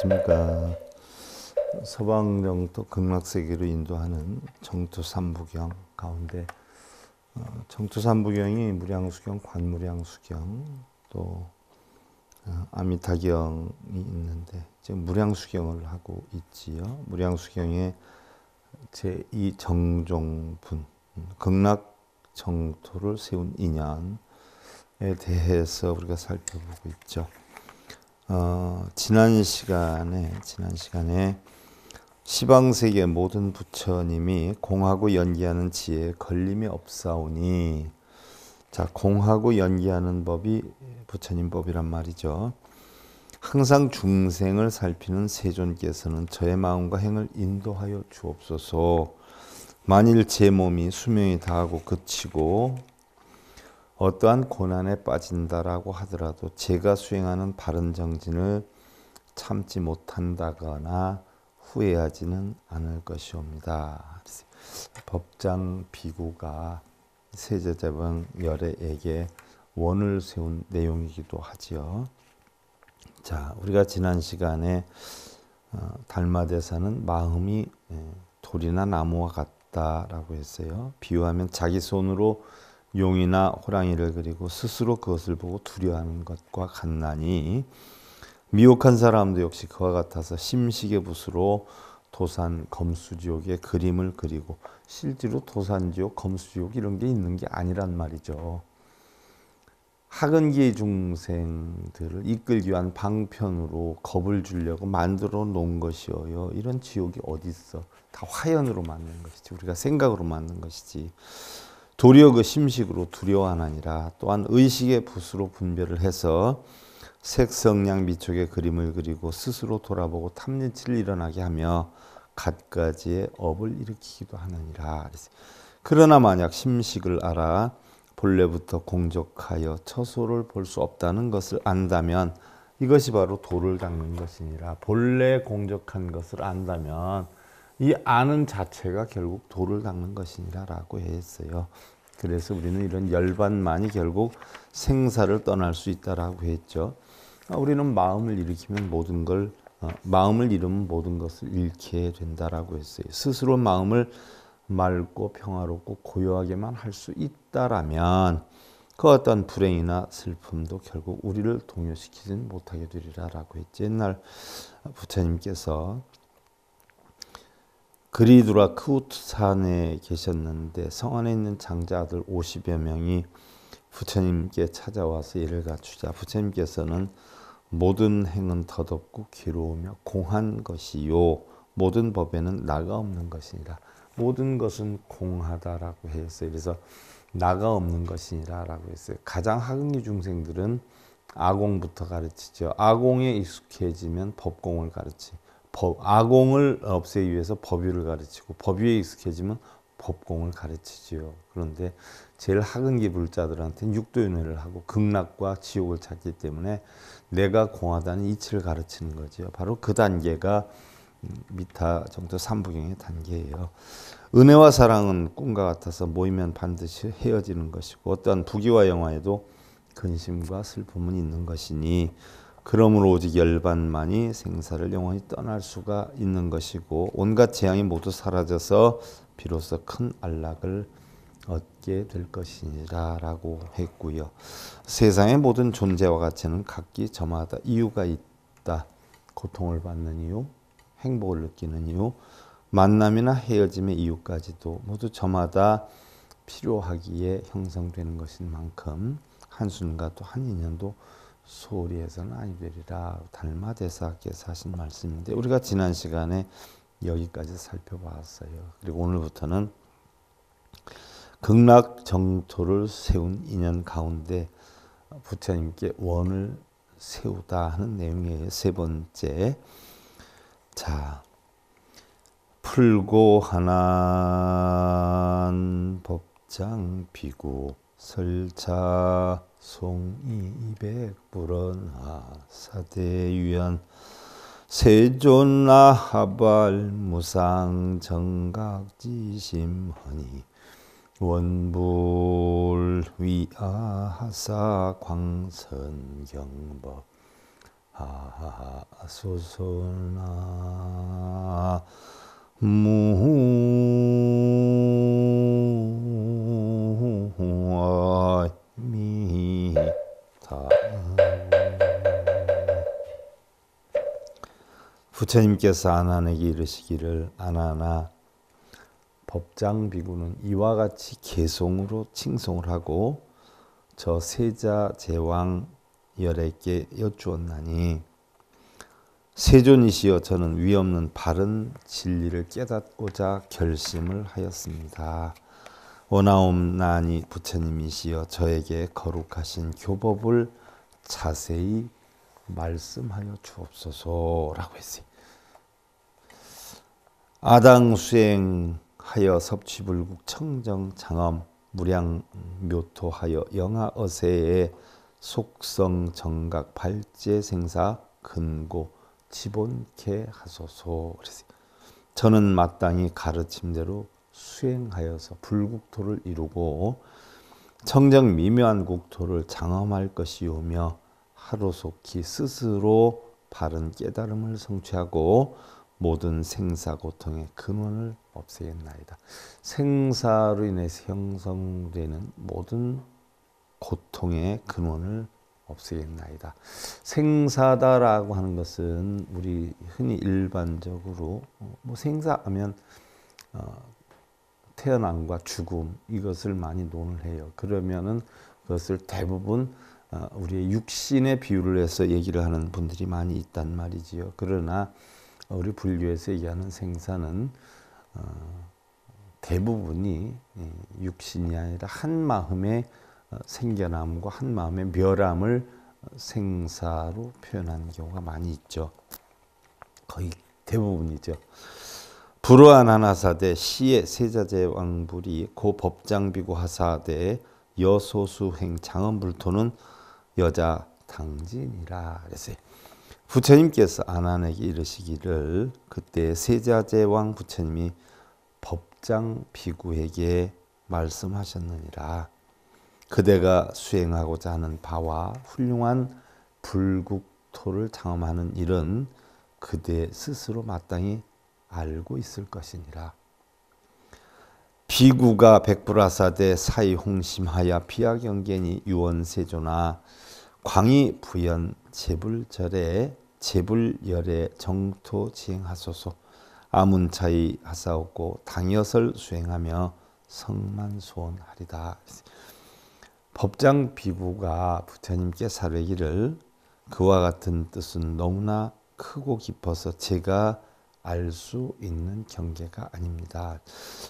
안녕하십니까. 서방정토 극락세계로 인도하는 정토삼부경 가운데 정토삼부경이 무량수경, 관무량수경, 또 아미타경이 있는데 지금 무량수경을 하고 있지요. 무량수경의 제2정종분, 극락정토를 세운 인연에 대해서 우리가 살펴보고 있죠. 지난 시간에 시방세계 모든 부처님이 공하고 연기하는 지혜에 걸림이 없사오니, 자, 공하고 연기하는 법이 부처님 법이란 말이죠. 항상 중생을 살피는 세존께서는 저의 마음과 행을 인도하여 주옵소서. 만일 제 몸이 수명이 다하고 그치고 어떠한 고난에 빠진다라고 하더라도 제가 수행하는 바른 정진을 참지 못한다거나 후회하지는 않을 것이옵니다. 법장 비구가 세제자방 열애에게 원을 세운 내용이기도 하지요. 자, 우리가 지난 시간에 달마대사는 마음이 돌이나 나무와 같다라고 했어요. 비유하면 자기 손으로 용이나 호랑이를 그리고 스스로 그것을 보고 두려워하는 것과 같나니, 미혹한 사람도 역시 그와 같아서 심식의 붓으로 도산 검수지옥의 그림을 그리고, 실제로 도산지옥, 검수지옥 이런 게 있는 게 아니란 말이죠. 하근기의 중생들을 이끌기 위한 방편으로 겁을 주려고 만들어 놓은 것이어요. 이런 지옥이 어디 있어? 다 화연으로 만든 것이지, 우리가 생각으로 만든 것이지. 도리어 그 심식으로 두려워하나니라. 또한 의식의 붓으로 분별을 해서 색성량 미촉의 그림을 그리고 스스로 돌아보고 탐진치를 일어나게 하며 갖가지의 업을 일으키기도 하느니라. 그러나 만약 심식을 알아 본래부터 공적하여 처소를 볼 수 없다는 것을 안다면 이것이 바로 도를 닦는 것이니라. 본래 공적한 것을 안다면 이 아는 자체가 결국 도를 닦는 것이니라 라고 했어요. 그래서 우리는 이런 열반만이 결국 생사를 떠날 수 있다라고 했죠. 우리는 마음을 일으키면 마음을 잃으면 모든 것을 잃게 된다라고 했어요. 스스로 마음을 맑고 평화롭고 고요하게만 할 수 있다라면 그 어떤 불행이나 슬픔도 결국 우리를 동요시키진 못하게 되리라라고 했지. 옛날 부처님께서 그리두라 크우트산에 계셨는데 성안에 있는 장자들 50여 명이 부처님께 찾아와서 예를 갖추자 부처님께서는 모든 행은 덧없고 괴로우며 공한 것이요 모든 법에는 나가 없는 것이니라. 모든 것은 공하다라고 했어요. 그래서 나가 없는 것이니라 라고 했어요. 가장 하근기 중생들은 아공부터 가르치죠. 아공에 익숙해지면 법공을 가르치고, 아공을 없애기 위해서 법유를 가르치고, 법유에 익숙해지면 법공을 가르치지요. 그런데 제일 하근기 불자들한테는 육도윤회를 하고 극락과 지옥을 찾기 때문에 내가 공하다는 이치를 가르치는 거죠. 바로 그 단계가 미타 정도 삼부경의 단계예요. 은혜와 사랑은 꿈과 같아서 모이면 반드시 헤어지는 것이고, 어떠한 부귀와 영화에도 근심과 슬픔은 있는 것이니, 그러므로 오직 열반만이 생사를 영원히 떠날 수가 있는 것이고, 온갖 재앙이 모두 사라져서 비로소 큰 안락을 얻게 될 것이니라 라고 했고요. 세상의 모든 존재와 가치는 각기 저마다 이유가 있다. 고통을 받는 이유, 행복을 느끼는 이유, 만남이나 헤어짐의 이유까지도 모두 저마다 필요하기에 형성되는 것인 만큼 한순간 또 한 인연도 소홀히 해서는 아니 되리라. 달마대사께서 하신 말씀인데, 우리가 지난 시간에 여기까지 살펴봤어요. 그리고 오늘부터는 극락정토를 세운 인연 가운데 부처님께 원을 세우다 하는 내용이에요. 세 번째, 자, 풀고 하난 법장 비구 설차 송이 200불언하 사대유연 세존나 하발 무상 정각지심허니 원불 위아하사 광선경법 하소서나 무아미타. 부처님께서 아난에게 이르시기를, 아난아, 법장비구는 이와 같이 개송으로 칭송을 하고 저 세자 제왕 열에게 여쭈었나니, 세존이시여, 저는 위없는 바른 진리를 깨닫고자 결심을 하였습니다. 원하옵나니 부처님이시여, 저에게 거룩하신 교법을 자세히 말씀하여 주옵소서라고 했어요. 아당 수행하여 섭취불국 청정 장엄 무량 묘토하여 영하 어세의 속성 정각 발제 생사 근고 지본케 하소서. 그랬어요. 저는 마땅히 가르침대로 수행하여서 불국토를 이루고 청정 미묘한 국토를 장엄할 것이오며 하루속히 스스로 바른 깨달음을 성취하고 모든 생사 고통의 근원을 없애겠나이다. 생사로 인해서 형성되는 모든 고통의 근원을 없애겠나이다. 생사다라고 하는 것은 우리 흔히 일반적으로 생사하면 태어남과 죽음, 이것을 많이 논을 해요. 그러면은 그것을 대부분 우리의 육신의 비유를 해서 얘기를 하는 분들이 많이 있단 말이지요. 그러나 우리 불교에서 얘기하는 생사는 대부분이 육신이 아니라 한 마음의 생겨남과 한 마음의 멸함을 생사로 표현하는 경우가 많이 있죠. 거의 대부분이죠. 불어한 하나사대 시의 세자제왕불이 고 법장비구 하사대 여소수행 장엄불토는 여자 당진이라 그랬어요. 부처님께서 아난에게 이르시기를, 그때 세자제왕 부처님이 법장비구에게 말씀하셨느니라. 그대가 수행하고자 하는 바와 훌륭한 불국토를 장엄하는 일은 그대 스스로 마땅히 알고 있을 것이니라. 비구가 백불하사대 사이 홍심하여 비하경계니 유원세조나 광희 부연 제불절에 제불열에 정토 지행하소서. 아문차이 하사옵고 당여설 수행하며 성만소원하리다. 법장 비구가 부처님께 사르기를, 그와 같은 뜻은 너무나 크고 깊어서 제가 알 수 있는 경계가 아닙니다.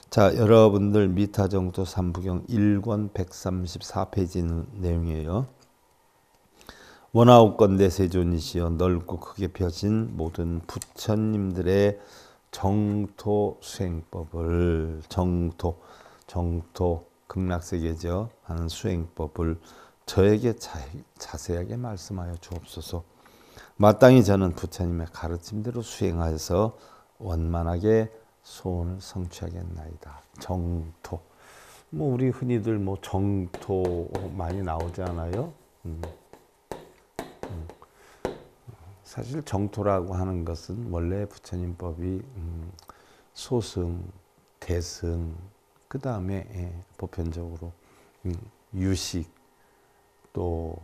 자, 여러분들 미타정토 3부경 1권 134페이지 내용이에요. 원하옵건대 세존이시여, 넓고 크게 펴진 모든 부처님들의 정토 수행법을, 정토 극락세계죠 하는 수행법을 저에게 자세하게 말씀하여 주옵소서. 마땅히 저는 부처님의 가르침대로 수행하여서 원만하게 소원을 성취하겠나이다. 정토. 우리 흔히들 정토 많이 나오잖아요. 사실 정토라고 하는 것은 원래 부처님 법이 소승, 대승, 그 다음에 보편적으로 유식, 또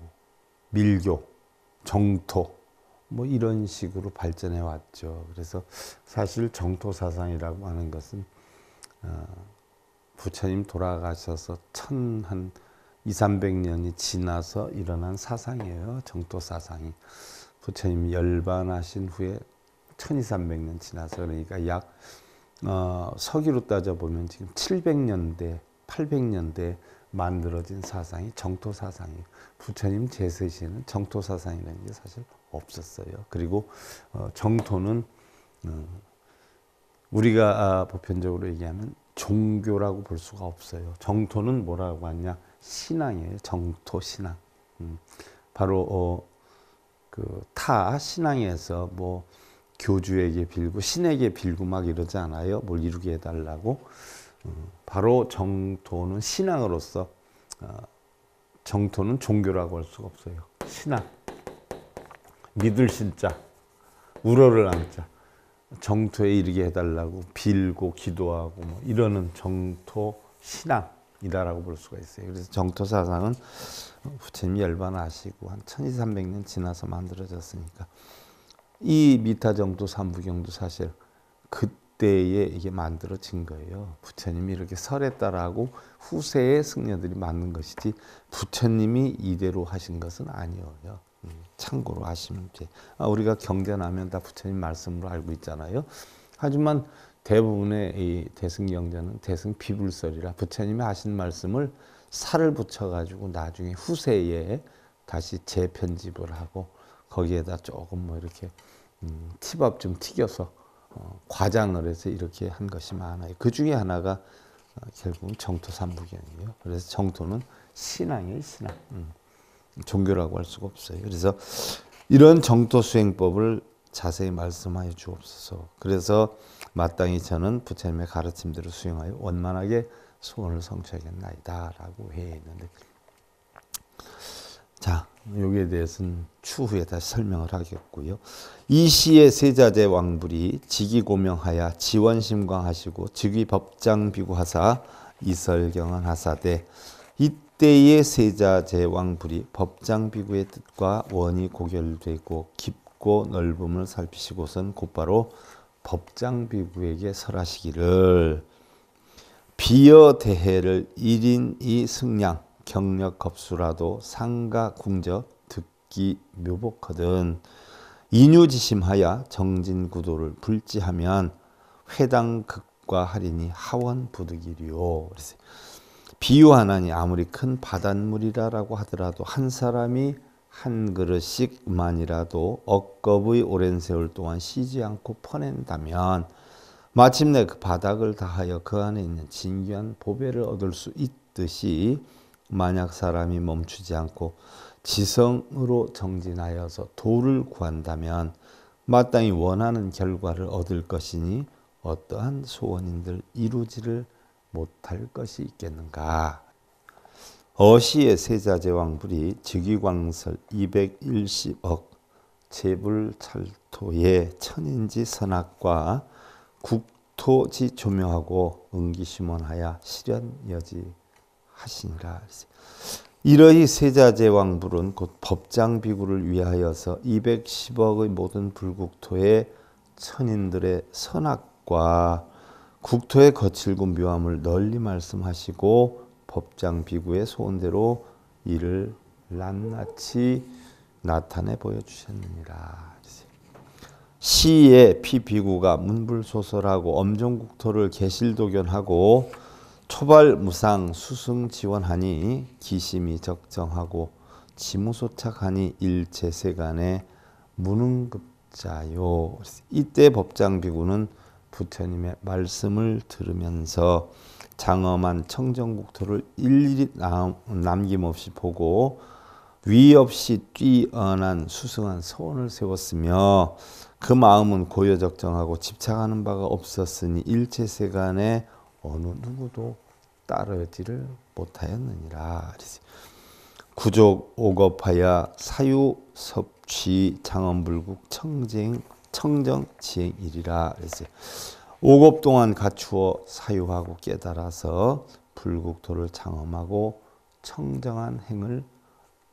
밀교, 정토, 이런 식으로 발전해 왔죠. 그래서 사실 정토 사상이라고 하는 것은 부처님 돌아가셔서 한 200~300년이 지나서 일어난 사상이에요. 정토 사상이. 부처님 열반하신 후에 1200~300년 지나서, 그러니까 약 서기로 따져보면 지금 700년대, 800년대 만들어진 사상이 정토 사상이에요. 부처님 제세 시에는 정토 사상이라는 게 사실 없었어요. 그리고 정토는 우리가 보편적으로 얘기하면 종교라고 볼 수가 없어요. 정토는 뭐라고 하냐? 신앙이에요. 정토 신앙. 바로 그 타 신앙에서 교주에게 빌고 신에게 빌고 막 이러지 않아요? 뭘 이루게 해달라고. 바로 정토는 신앙으로서, 정토는 종교라고 할 수가 없어요. 신앙. 믿을 신자, 우러를 앙자, 정토에 이르게 해달라고 빌고 기도하고 뭐 이러는 정토 신앙이다라고 볼 수가 있어요. 그래서 정토 사상은 부처님이 열반하시고 한 1200~1300년 지나서 만들어졌으니까 이 미타정토 삼부경도 사실 그때에 이게 만들어진 거예요. 부처님이 이렇게 설했다라고 후세의 승려들이 만든 것이지 부처님이 이대로 하신 것은 아니에요. 참고로 하시면 돼. 우리가 경전하면 다 부처님 말씀으로 알고 있잖아요. 하지만 대부분의 이 대승경전은 대승 비불설이라 부처님이 하신 말씀을 살을 붙여가지고 나중에 후세에 다시 재편집을 하고 거기에다 조금 뭐 이렇게 팁업 좀 튀겨서 과장을 해서 이렇게 한 것이 많아요. 그 중에 하나가 결국은 정토 삼부경이에요. 그래서 정토는 신앙이에요, 신앙. 종교라고 할 수가 없어요. 그래서 이런 정토 수행법을 자세히 말씀하여 주옵소서. 그래서 마땅히 저는 부처님의 가르침대로 수행하여 원만하게 소원을 성취하겠나이다 라고 해 있는데, 자, 여기에 대해서는 추후에 다시 설명을 하겠고요. 이 시에 세자제 왕불이 직위고명하여 지원심광하시고 즉위법장비구하사 이설경은 하사되, 이때의 세자제 왕불이 법장비구의 뜻과 원이 고결되고 깊고 넓음을 살피시고선 곧바로 법장비구에게 설하시기를, 비여 대해를 1인이 승량 경력 겁수라도 상가 궁적 듣기 묘복하든 인유지심하여 정진구도를 불지하면 회당 극과 할인이 하원 부득이리요. 비유하나니 아무리 큰 바닷물이라고 하더라도 한 사람이 한 그릇씩만이라도 억겁의 오랜 세월 동안 쉬지 않고 퍼낸다면 마침내 그 바닥을 다하여 그 안에 있는 진귀한 보배를 얻을 수 있듯이, 만약 사람이 멈추지 않고 지성으로 정진하여서 도를 구한다면 마땅히 원하는 결과를 얻을 것이니 어떠한 소원인들 이루지를 못할 것이 있겠는가. 어시의 세자제왕불이 즉위광설 210억 재불찰토의 천인지 선악과 국토지 조명하고 응기심원하여 실현여지 하시니라. 이러히 세자제왕불은 곧 법장비구를 위하여서 210억의 모든 불국토의 천인들의 선악과 국토의 거칠고 묘함을 널리 말씀하시고 법장비구의 소원대로 이를 낱낱이 나타내 보여주셨느니라. 시에 피비구가 문불소설하고 엄정국토를 계실도견하고 초발무상 수승지원하니 기심이 적정하고 지무소착하니 일체세간의 무능급자요. 이때 법장비구는 부처님의 말씀을 들으면서 장엄한 청정국토를 일일이 남김없이 보고 위 없이 뛰어난 수승한 소원을 세웠으며, 그 마음은 고요적정하고 집착하는 바가 없었으니 일체세간에 어느 누구도 따르지를 못하였느니라. 구족 오겁하여 사유 섭취 장엄불국 청정지행이리라. 그랬어요. 5겁 동안 갖추어 사유하고 깨달아서 불국토를 장엄하고 청정한 행을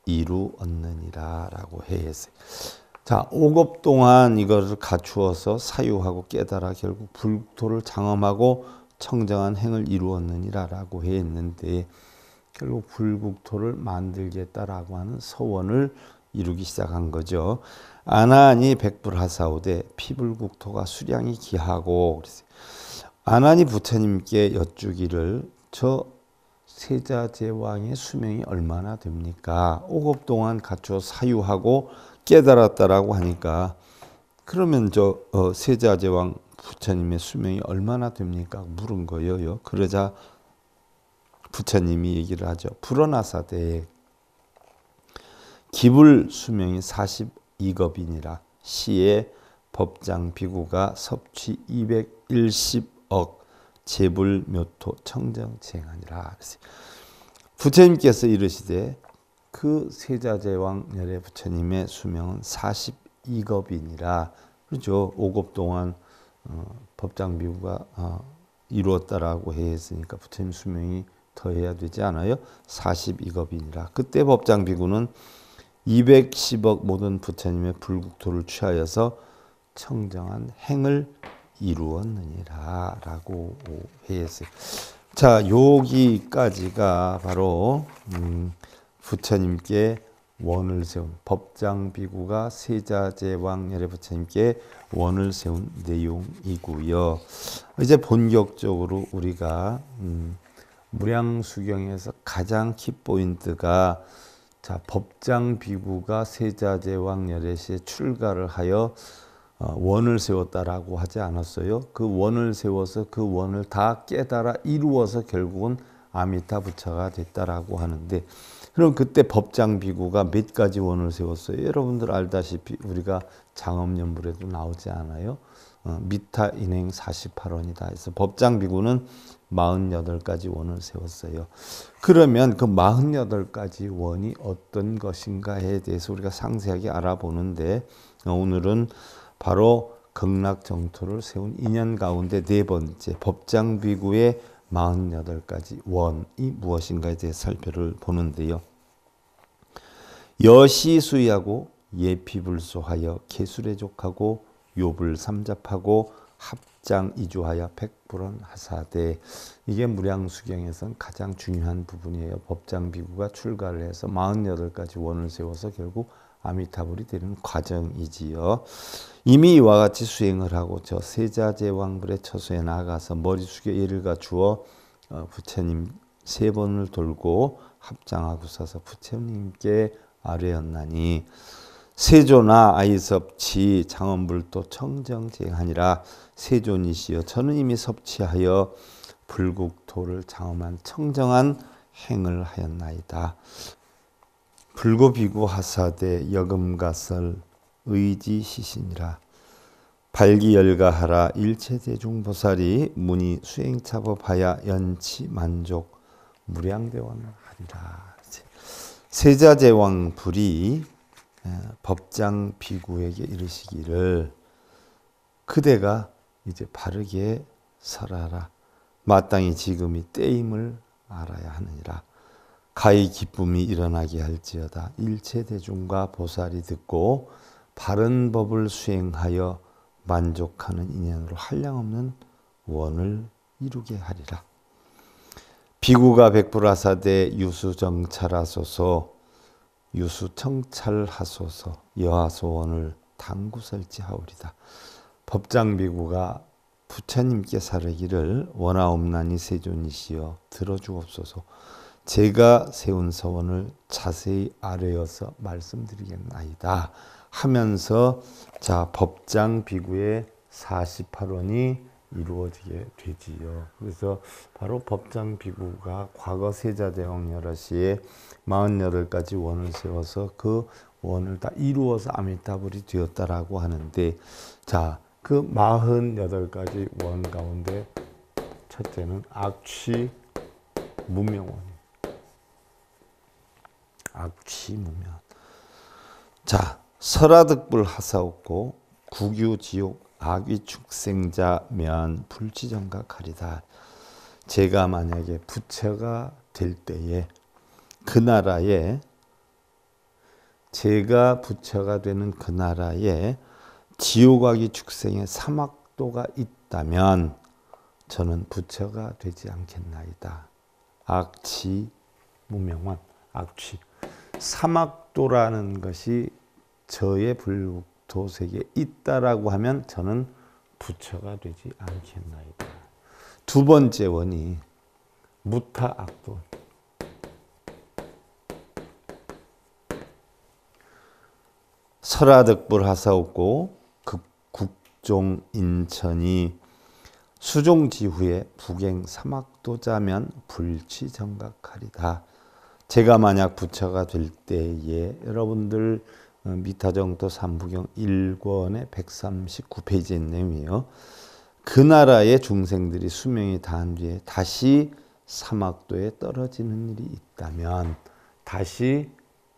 이루었느니라 라고 했어요. 자, 5겁 동안 이것을 갖추어서 사유하고 깨달아 결국 불국토를 장엄하고 청정한 행을 이루었느니라 라고 했는데, 결국 불국토를 만들겠다라고 하는 서원을 이루기 시작한 거죠. 아나니 백불하사오되 피불국토가 수량이 기하고, 아나니 부처님께 여쭈기를 저 세자제왕의 수명이 얼마나 됩니까? 5겁 동안 갖추어 사유하고 깨달았다라고 하니까, 그러면 저 세자제왕 부처님의 수명이 얼마나 됩니까? 물은 거예요. 그러자 부처님이 얘기를 하죠. 불어나사대 기불 수명이 42겁이니라. 시에 법장 비구가 섭취 210억 재불 묘토 청정 지행하니라. 부처님께서 이르시되 그 세자제왕 열의 부처님의 수명은 42겁이니라. 그렇죠. 5겁 동안 법장비구가 이루었다라고 했으니까 부처님 수명이 더해야 되지 않아요? 42겁이니라. 그때 법장비구는 210억 모든 부처님의 불국토를 취하여서 청정한 행을 이루었느니라 라고 했어요. 자, 여기까지가 바로 부처님께 원을 세운 법장비구가 세자제왕열애 부처님께 원을 세운 내용이고요. 이제 본격적으로 우리가 무량수경에서 가장 키포인트가 자, 법장비구가 세자제왕열애시에 출가를 하여 원을 세웠다라고 하지 않았어요. 그 원을 세워서 그 원을 다 깨달아 이루어서 결국은 아미타 부처가 됐다라고 하는데, 그럼 그때 법장비구가 몇 가지 원을 세웠어요? 여러분들 알다시피 우리가 장엄연불에도 나오지 않아요? 미타 인행 48원이다. 그래서 법장비구는 48가지 원을 세웠어요. 그러면 그 48가지 원이 어떤 것인가에 대해서 우리가 상세하게 알아보는데, 오늘은 바로 극락정토를 세운 인연 가운데 네 번째 법장비구의 48가지 원이 무엇인가에 대해 살펴를 보는데요. 여시수하고 예피불소하여 개술해족하고 요불삼잡하고 합장이주하여 백불언하사대. 이게 무량수경에선 가장 중요한 부분이에요. 법장비구가 출가를 해서 48가지 원을 세워서 결국 아미타불이 되는 과정이지요. 이미 이와 같이 수행을 하고 저 세자제왕불의 처소에 나가서 머리 숙여 예를 갖추어 부처님 3번을 돌고 합장하고 서서 부처님께 아뢰었나니, 세조나 아이섭치 장엄불도 청정제하니라. 세존이시여, 저는 이미 섭취하여 불국토를 장엄한 청정한 행을 하였나이다. 불고비구 하사대 여금가설 의지시시니라. 발기열가하라 일체대중보살이 문이 수행차법하야 연치만족 무량대원을 하리라. 세자제왕 불이 법장비구에게 이르시기를, 그대가 이제 바르게 설하라. 마땅히 지금이 때임을 알아야 하느니라. 가히 기쁨이 일어나게 할지어다. 일체대중과 보살이 듣고 바른 법을 수행하여 만족하는 인연으로 한량없는 원을 이루게 하리라. 비구가 백불하사대 유수정찰하소서, 유수청찰하소서, 여하소원을 당구설지하오리다. 법장비구가 부처님께 사르기를, 원하옵나니 세존이시여 들어주옵소서. 제가 세운 서원을 자세히 아뢰어서 말씀드리겠나이다 하면서, 자, 법장비구의 48원이 이루어지게 되지요. 그래서 바로 법장비구가 과거 세자대왕열애시에 48가지 원을 세워서 그 원을 다 이루어서 아미타불이 되었다라고 하는데, 자, 그 48가지 원 가운데 첫째는 악취 무명원. 악취무명. 자, 설하득불 하사없고 구규지옥 악위축생자면 불치정각하리다. 제가 만약에 부처가 될 때에 그 나라에, 제가 부처가 되는 그 나라에 지옥악이 축생의 사막도가 있다면 저는 부처가 되지 않겠나이다. 악취 무명원. 악취. 사막도라는 것이 저의 불국토 세계에 있다라고 하면 저는 부처가 되지 않겠나이다. 두 번째 원이 무타악도. 설하득불 하사없고 국종 인천이 수종지후에 북행 사막도자면 불치정각하리다. 제가 만약 부처가 될 때에 여러분들 미타정토 삼부경 1권의 139페이지에 있는 내용이에요. 그 나라의 중생들이 수명이 다한 뒤에 다시 사막도에 떨어지는 일이 있다면, 다시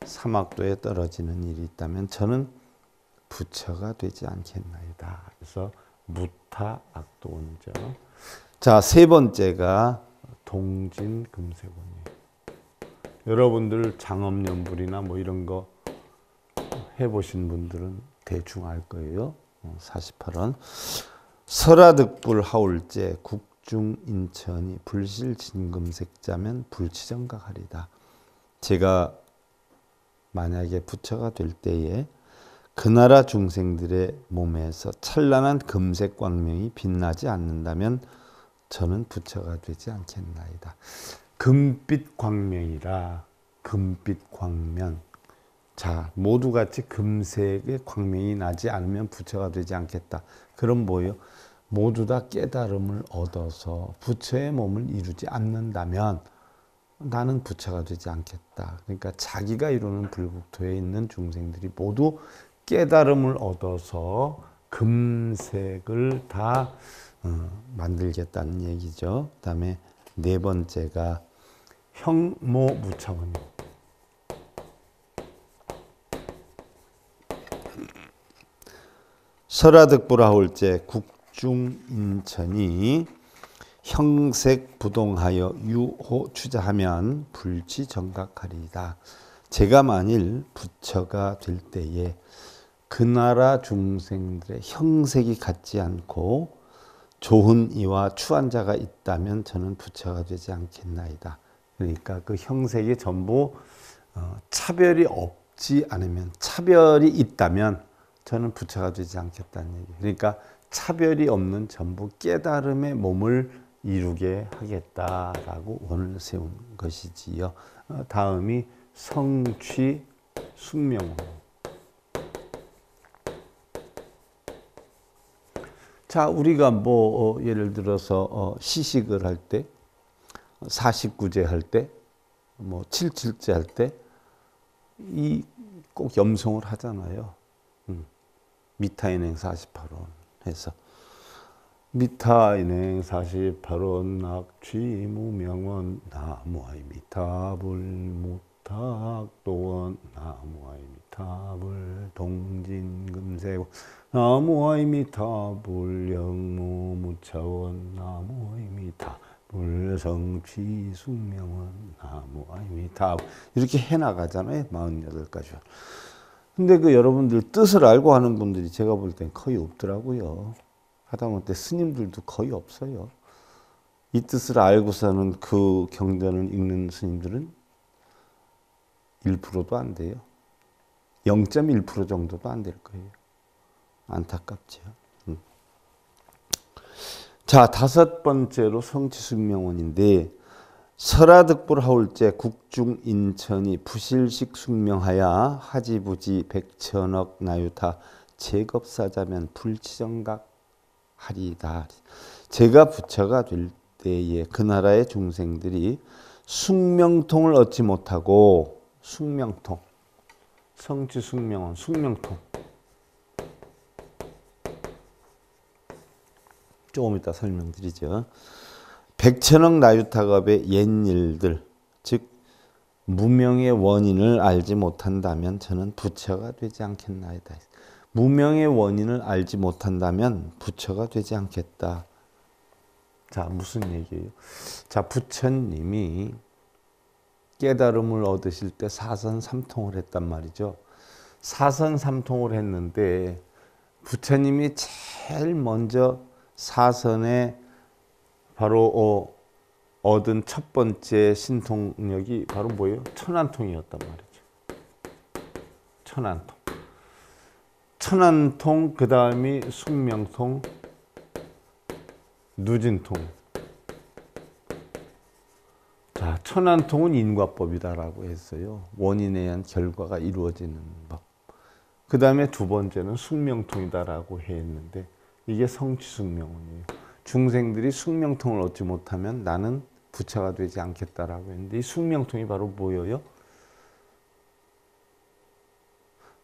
사막도에 떨어지는 일이 있다면 저는 부처가 되지 않겠나이다. 그래서 무타악도원이죠. 자, 세 번째가 동진금세곤이에요. 여러분들 장엄연불이나 뭐 이런 거 해보신 분들은 대충 알 거예요. 48원. 설하득불 하울제 국중인천이 불실진금색자면 불치정각하리다. 제가 만약에 부처가 될 때에 그 나라 중생들의 몸에서 찬란한 금색 광명이 빛나지 않는다면 저는 부처가 되지 않겠나이다. 금빛 광명이라. 금빛 광명. 자, 모두 같이 금색의 광명이 나지 않으면 부처가 되지 않겠다. 그럼 뭐예요? 모두 다 깨달음을 얻어서 부처의 몸을 이루지 않는다면 나는 부처가 되지 않겠다. 그러니까 자기가 이루는 불국토에 있는 중생들이 모두 깨달음을 얻어서 금색을 다 만들겠다는 얘기죠. 그 다음에 네 번째가 형모무차원이에요. 설하득불하울제 국중인천이 형색부동하여 유호추자하면 불치정각하리이다. 제가 만일 부처가 될 때에 그 나라 중생들의 형색이 같지 않고 좋은 이와 추한 자가 있다면 저는 부처가 되지 않겠나이다. 그러니까 그 형색이 전부 차별이 없지 않으면, 차별이 있다면 저는 부처가 되지 않겠다는 얘기예요. 그러니까 차별이 없는 전부 깨달음의 몸을 이루게 하겠다라고 원을 세운 것이지요. 다음이 성취 숙명원. 자, 우리가 뭐 예를 들어서 시식을 할 때, 49제 할 때, 뭐 77제 할 때 이 꼭 염송을 하잖아요. 미타인행 48원 해서 미타인행 48원 낙취무명원 나무아이미타불 무타악도원 나무아이미타불 동진금세곤 나무아이미타불 영무무차원 나무아이미타불 성취숙명원 나무아이미타불 이렇게 해나가잖아요. 48가지. 근데 그 여러분들 뜻을 알고 하는 분들이 제가 볼 땐 거의 없더라고요. 하다못해 스님들도 거의 없어요. 이 뜻을 알고서는 그 경전을 읽는 스님들은 1%도 안 돼요. 0.1% 정도도 안 될 거예요. 안타깝죠. 자, 다섯 번째로 성취숙명원인데 설하득불하울제 국중인천이 부실식 숙명하야 하지부지 백천억 나유타 제겁사자면 불치정각 하리다. 제가 부처가 될 때에 그 나라의 중생들이 숙명통을 얻지 못하고 숙명통, 성취숙명원, 숙명통 조금 이따 설명드리죠. 백천억 나유타급의 옛일들, 즉 무명의 원인을 알지 못한다면 저는 부처가 되지 않겠나이다. 무명의 원인을 알지 못한다면 부처가 되지 않겠다. 자, 무슨 얘기예요? 자, 부처님이 깨달음을 얻으실 때 사선삼통을 했단 말이죠. 사선삼통을 했는데 부처님이 제일 먼저 사선에 바로 얻은 첫 번째 신통력이 바로 뭐예요? 천안통이었단 말이죠. 천안통. 천안통, 그 다음이 숙명통, 누진통. 자, 천안통은 인과법이다라고 했어요. 원인에 의한 결과가 이루어지는 법. 그 다음에 두 번째는 숙명통이다라고 했는데 이게 성취숙명원이에요. 중생들이 숙명통을 얻지 못하면 나는 부처가 되지 않겠다라고 했는데 이 숙명통이 바로 뭐예요?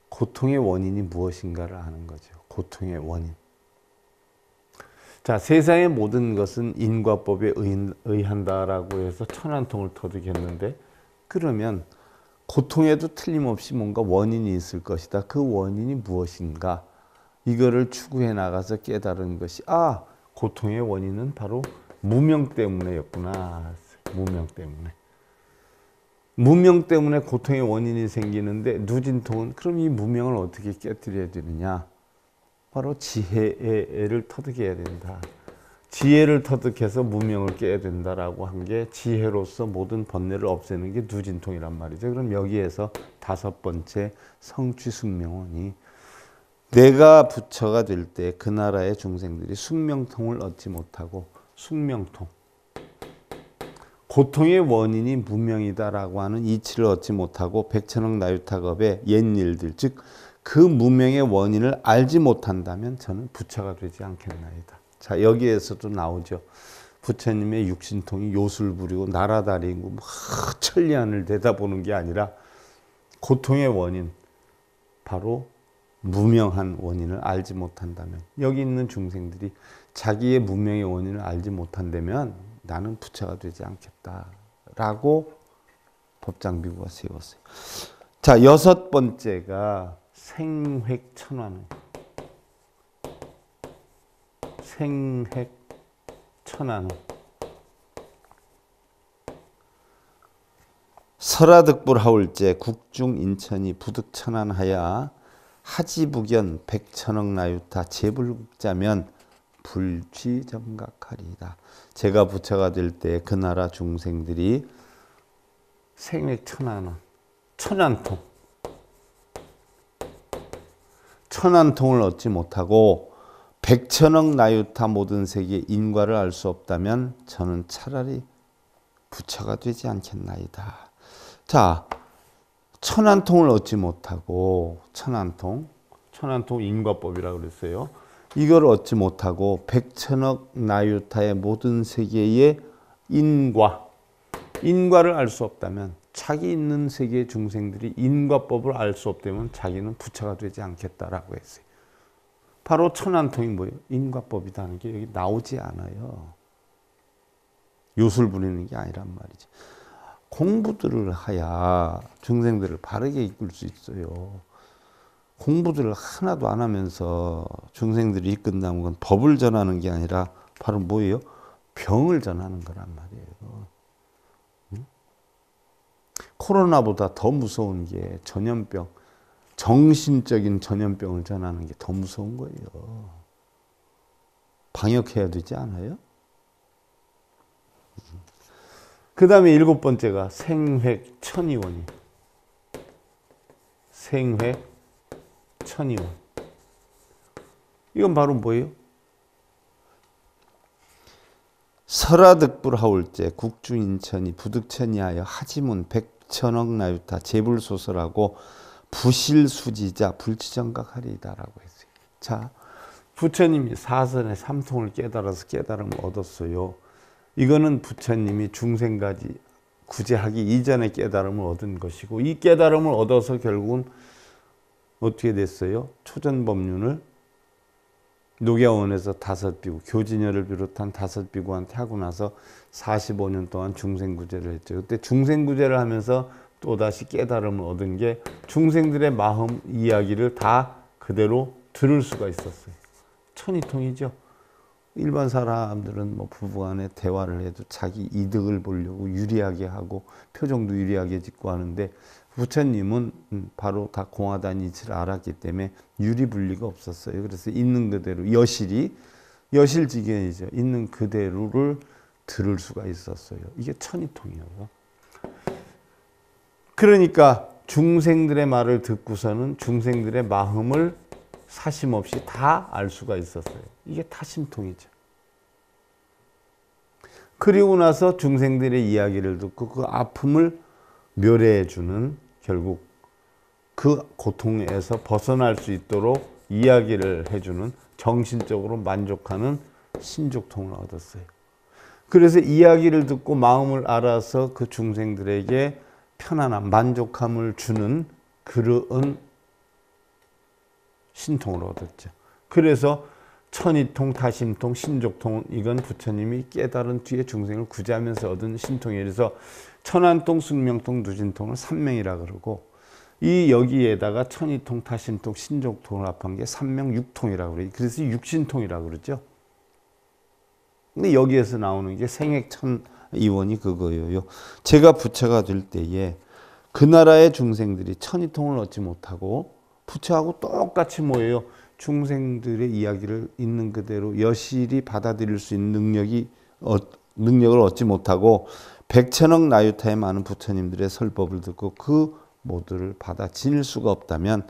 고통의 원인이 무엇인가를 아는 거죠. 고통의 원인. 자, 세상의 모든 것은 인과법에 의한다라고 해서 천안통을 터득했는데 그러면 고통에도 틀림없이 뭔가 원인이 있을 것이다. 그 원인이 무엇인가? 이거를 추구해 나가서 깨달은 것이 고통의 원인은 바로 무명 때문에였구나. 무명 때문에. 무명 때문에 고통의 원인이 생기는데 누진통은 그럼 이 무명을 어떻게 깨뜨려야 되느냐? 바로 지혜를 터득해야 된다. 지혜를 터득해서 무명을 깨야 된다라고 한 게 지혜로서 모든 번뇌를 없애는 게 누진통이란 말이죠. 그럼 여기에서 5번째 성취숙명원이 내가 부처가 될 때 그 나라의 중생들이 숙명통을 얻지 못하고 숙명통, 고통의 원인이 무명이다라고 하는 이치를 얻지 못하고 백천억 나유타급의 옛일들, 즉 그 무명의 원인을 알지 못한다면 저는 부처가 되지 않겠나이다. 자, 여기에서도 나오죠. 부처님의 육신통이 요술 부리고 날아다니고 막 천리안을 내다보는 게 아니라 고통의 원인, 바로 무명한 원인을 알지 못한다면, 여기 있는 중생들이 자기의 무명의 원인을 알지 못한다면 나는 부처가 되지 않겠다라고 법장비구가 세웠어요. 자, 6번째가 생획천환. 생획천환. 설하득불하울제 국중인천이 부득천환하야 하지부견 백천억 나유타 제불국자면 불취정각하리이다. 제가 부처가 될 때 그 나라 중생들이 생획천환, 천환통, 천환통을 얻지 못하고 백천억 나유타 모든 세계의 인과를 알 수 없다면 저는 차라리 부처가 되지 않겠나이다. 자, 천환통을 얻지 못하고 천환통 인과법이라고 그랬어요. 이걸 얻지 못하고 백천억 나유타의 모든 세계의 인과를 알 수 없다면, 자기 있는 세계의 중생들이 인과법을 알 수 없다면 자기는 부처가 되지 않겠다라고 했어요. 바로 천환통이 뭐예요? 인과법이라는 게 여기 나오지 않아요. 요술 부리는 게 아니란 말이죠. 공부들을 해야 중생들을 바르게 이끌 수 있어요. 공부들을 하나도 안 하면서 중생들이 이끈다는 건 법을 전하는 게 아니라 바로 뭐예요? 병을 전하는 거란 말이에요. 코로나보다 더 무서운 게 전염병, 정신적인 전염병을 전하는 게 더 무서운 거예요. 방역해야 되지 않아요? 그 다음에 7번째가 생획천이원이. 생획천이원. 이건 바로 뭐예요? 설하득불하울제 국중인천이 부득천이하여 하지문 백천억 나유타 제불소설하고 부실수지자 불치정각하리이다라고 했어요. 자, 부처님이 사선의 삼통을 깨달아서 깨달음을 얻었어요. 이거는 부처님이 중생까지 구제하기 이전에 깨달음을 얻은 것이고, 이 깨달음을 얻어서 결국은 어떻게 됐어요? 초전법륜을 녹야원에서 5비구, 교진여를 비롯한 5비구한테 하고 나서 45년 동안 중생구제를 했죠. 그때 중생구제를 하면서 또다시 깨달음을 얻은 게 중생들의 마음 이야기를 다 그대로 들을 수가 있었어요. 천이통이죠. 일반 사람들은 뭐 부부간에 대화를 해도 자기 이득을 보려고 유리하게 하고 표정도 유리하게 짓고 하는데, 부처님은 바로 다 공하다는 이치를 알았기 때문에 유리불리가 없었어요. 그래서 있는 그대로 여실지견이죠. 있는 그대로를 들을 수가 있었어요. 이게 천이통이에요. 그러니까 중생들의 말을 듣고서는 중생들의 마음을 사심 없이 다 알 수가 있었어요. 이게 타심통이죠. 그리고 나서 중생들의 이야기를 듣고 그 아픔을 묘래해주는, 결국 그 고통에서 벗어날 수 있도록 이야기를 해주는, 정신적으로 만족하는 신족통을 얻었어요. 그래서 이야기를 듣고 마음을 알아서 그 중생들에게 편안함, 만족함을 주는 그런 신통을 얻었죠. 그래서 천이통, 타심통, 신족통, 이건 부처님이 깨달은 뒤에 중생을 구제하면서 얻은 신통이에요. 그래서 천안통, 숙명통, 누진통을 삼명이라 그러고, 이 여기에다가 천이통, 타심통, 신족통을 합한 게 삼명육통이라고 그래요. 그래서 육신통이라고 그러죠. 근데 여기에서 나오는 게 생액천이원이 그거예요. 제가 부처가 될 때에 그 나라의 중생들이 천이통을 얻지 못하고 부처하고 똑같이 뭐예요? 중생들의 이야기를 있는 그대로 여실히 받아들일 수 있는 능력을 얻지 못하고 백천억 나유타의 많은 부처님들의 설법을 듣고 그 모두를 받아 지닐 수가 없다면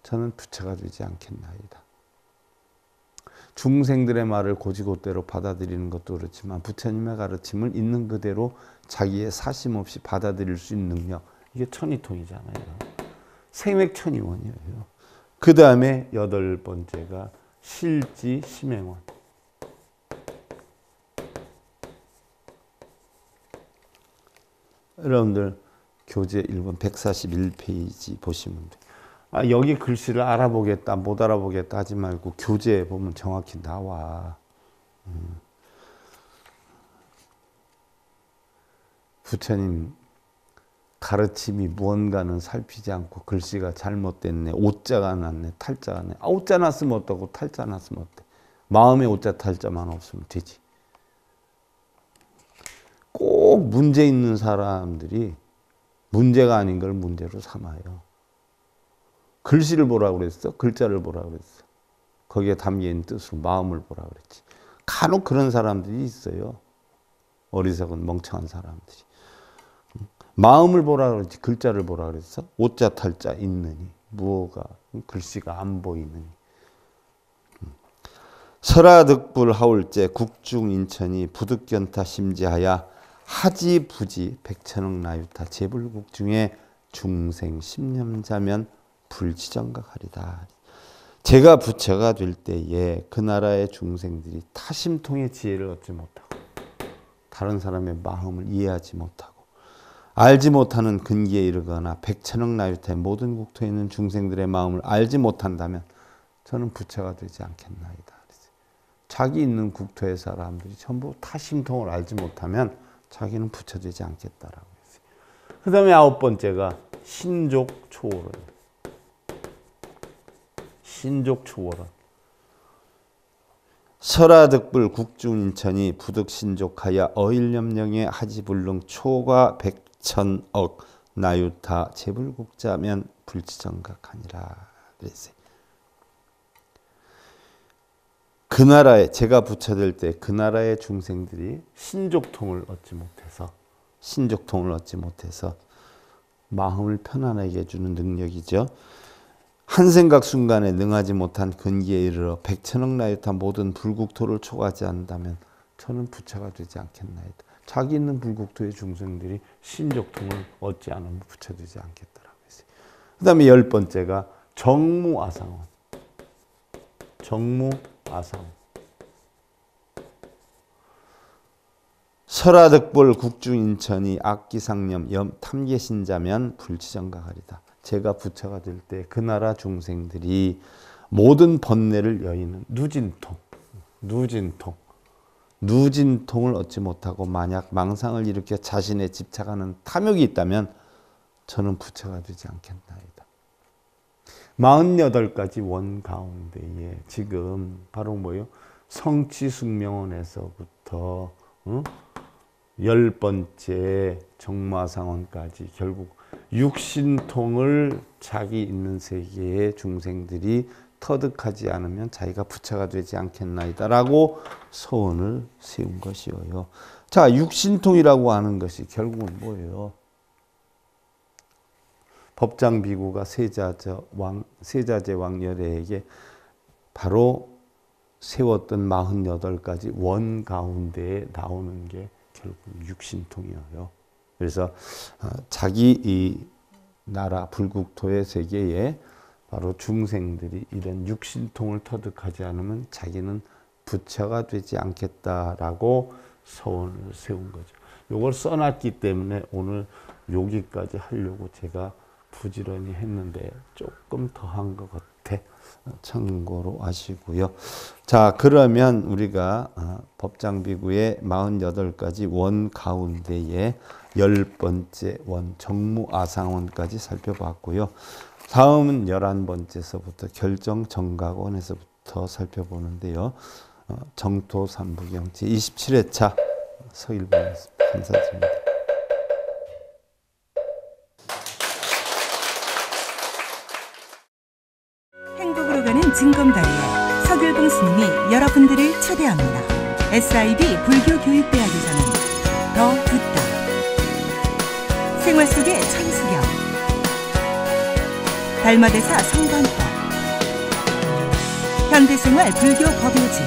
저는 부처가 되지 않겠나이다. 중생들의 말을 고지고대로 받아들이는 것도 그렇지만 부처님의 가르침을 있는 그대로 자기의 사심 없이 받아들일 수 있는 능력, 이게 천이통이잖아요. 생맥천이원이에요. 그 다음에 여덟 번째가 실지 심행원. 여러분들 교재 1번 141페이지 보시면 돼요. 여기 글씨를 알아보겠다 못 알아보겠다 하지 말고 교재에 보면 정확히 나와. 부처님 가르침이 무언가는 살피지 않고 글씨가 잘못됐네, 오자가 났네, 탈자가 났네. 오자 났으면 어떠고 탈자 났으면 어때? 마음에 오자 탈자만 없으면 되지. 꼭 문제 있는 사람들이 문제가 아닌 걸 문제로 삼아요. 글씨를 보라고 그랬어? 글자를 보라고 그랬어? 거기에 담겨있는 뜻으로 마음을 보라고 그랬지. 간혹 그런 사람들이 있어요. 어리석은 멍청한 사람들이. 마음을 보라고 그랬지 글자를 보라고 그랬어? 오자 탈자 있느니 무엇가 글씨가 안 보이느니. 설하득불 하울제 국중인천이 부득견타 심지하야 하지부지 백천억 나유타 제불국 중에 중생 십념자면 불지정각하리다. 제가 부처가 될 때에 그 나라의 중생들이 타심통의 지혜를 얻지 못하고 다른 사람의 마음을 이해하지 못하고 알지 못하는 근기에 이르거나 백천억 나유타의 모든 국토에 있는 중생들의 마음을 알지 못한다면 저는 부처가 되지 않겠나이다. 자기 있는 국토의 사람들이 전부 타심통을 알지 못하면 자기는 부처 되지 않겠다라고 했어요. 그 다음에 아홉 번째가 신족초월원. 신족초월원. 설하득불 국중인천이 부득신족하여 어일념령의 하지불능 초과 백천억 나유타 제불국자면 불지정각하니라 그랬어요. 그 나라에 제가 부처 될 때 그 나라의 중생들이 신족통을 얻지 못해서 마음을 편안하게 해주는 능력이죠. 한 생각 순간에 능하지 못한 근기에 이르러 백천억 나유타 모든 불국토를 초과하지 않는다면 저는 부처가 되지 않겠나이다. 자기 있는 불국토의 중생들이 신족통을 얻지 않으면 부처 되지 않겠다라고 했어요. 그 다음에 열 번째가 정무아상원. 정무아상원. 설하득불 국중인천이 악기상념 탐계신자면 불지정각하리다. 제가 부처가 될 때 그 나라 중생들이 모든 번뇌를 여의는 누진통을 얻지 못하고 만약 망상을 일으켜 자신에 집착하는 탐욕이 있다면 저는 부처가 되지 않겠나이다. 48가지 원 가운데에 지금 바로 뭐예요? 성취숙명원에서부터 10번째 정마상원까지 결국 육신통을 자기 있는 세계의 중생들이 터득하지 않으면 자기가 부처가 되지 않겠나이다 라고 서원을 세운 것이에요. 자, 육신통이라고 하는 것이 결국은 뭐예요? 법장비구가 세자제 왕열애에게 바로 세웠던 48가지 원 가운데에 나오는 게 결국 육신통이에요. 그래서 자기 이 나라 불국토의 세계에 바로 중생들이 이런 육신통을 터득하지 않으면 자기는 부처가 되지 않겠다라고 서원을 세운 거죠. 이걸 써놨기 때문에 오늘 여기까지 하려고 제가 부지런히 했는데 조금 더 한 것 같아요. 박태 참고로 하시고요. 자, 그러면 우리가 법장비구의 48가지 원 가운데에 10번째 원 정무아상원까지 살펴봤고요. 다음은 11번째서부터 결정정각원에서부터 살펴보는데요. 정토삼부경 제27회차 서일봉 판사입니다. 행복으로 가는 징검다리에 서길봉 스님이 여러분들을 초대합니다. SIB 불교교육대학에서는 더 듣다, 생활 속의 천수경, 달마대사 성관법, 현대생활 불교 법요지,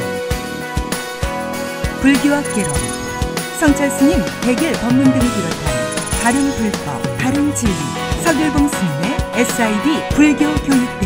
불교학개론, 성찰스님 백일 법문 등을 비롯한 다른 불법, 다른 진리, 서길봉 스님의 SIB 불교교육대학